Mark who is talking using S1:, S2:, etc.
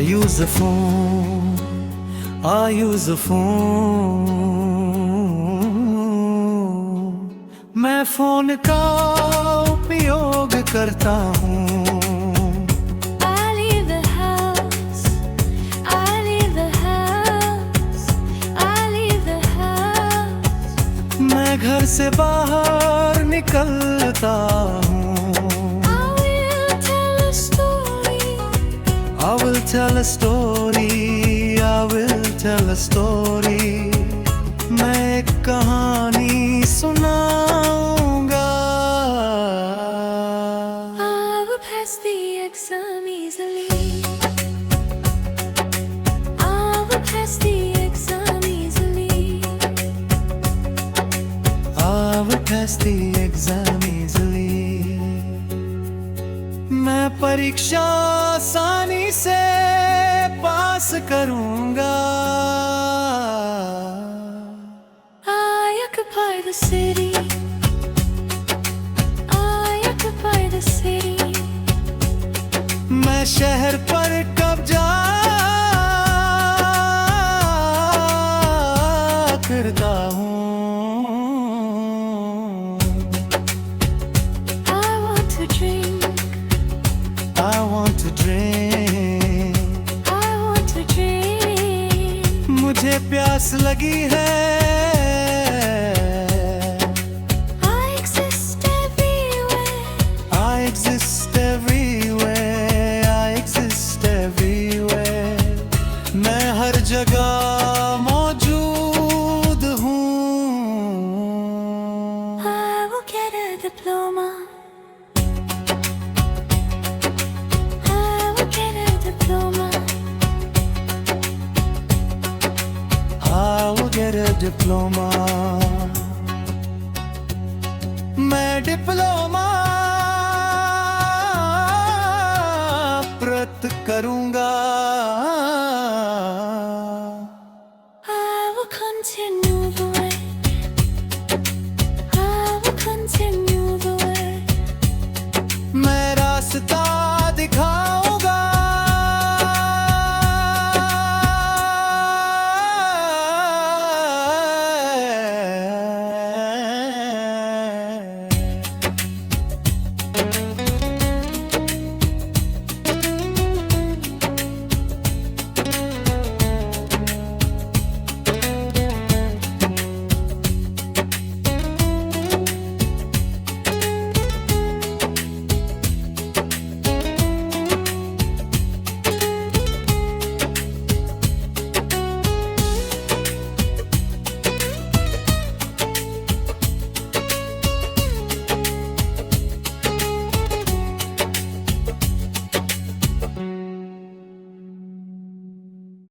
S1: use a phone, I use a phone. मैं phone का उपयोग करता हूँ.
S2: I leave the house, I leave the house, I leave the house.
S1: मैं घर से बाहर निकलता हूँ. I will tell a story, I will tell a story. मैं एक कहानी सुनाऊंगा.
S2: I will pass the exam easily. I will pass the exam easily.
S1: I will pass the exam easily. मैं परीक्षा आसानी से पास करूंगा.
S2: I occupy the city. I occupy the city.
S1: मैं शहर पर कब्जा करता हूँ.
S2: I want to drink.
S1: I want to drink.
S2: I want to drink.
S1: मुझे प्यास लगी है.
S2: I exist everywhere.
S1: I exist everywhere. I exist everywhere. मैं हर जगह मौजूद हूँ.
S2: I will get a diploma. I will get a diploma.
S1: I will get a diploma. मैं diploma प्राप्त करूंगा.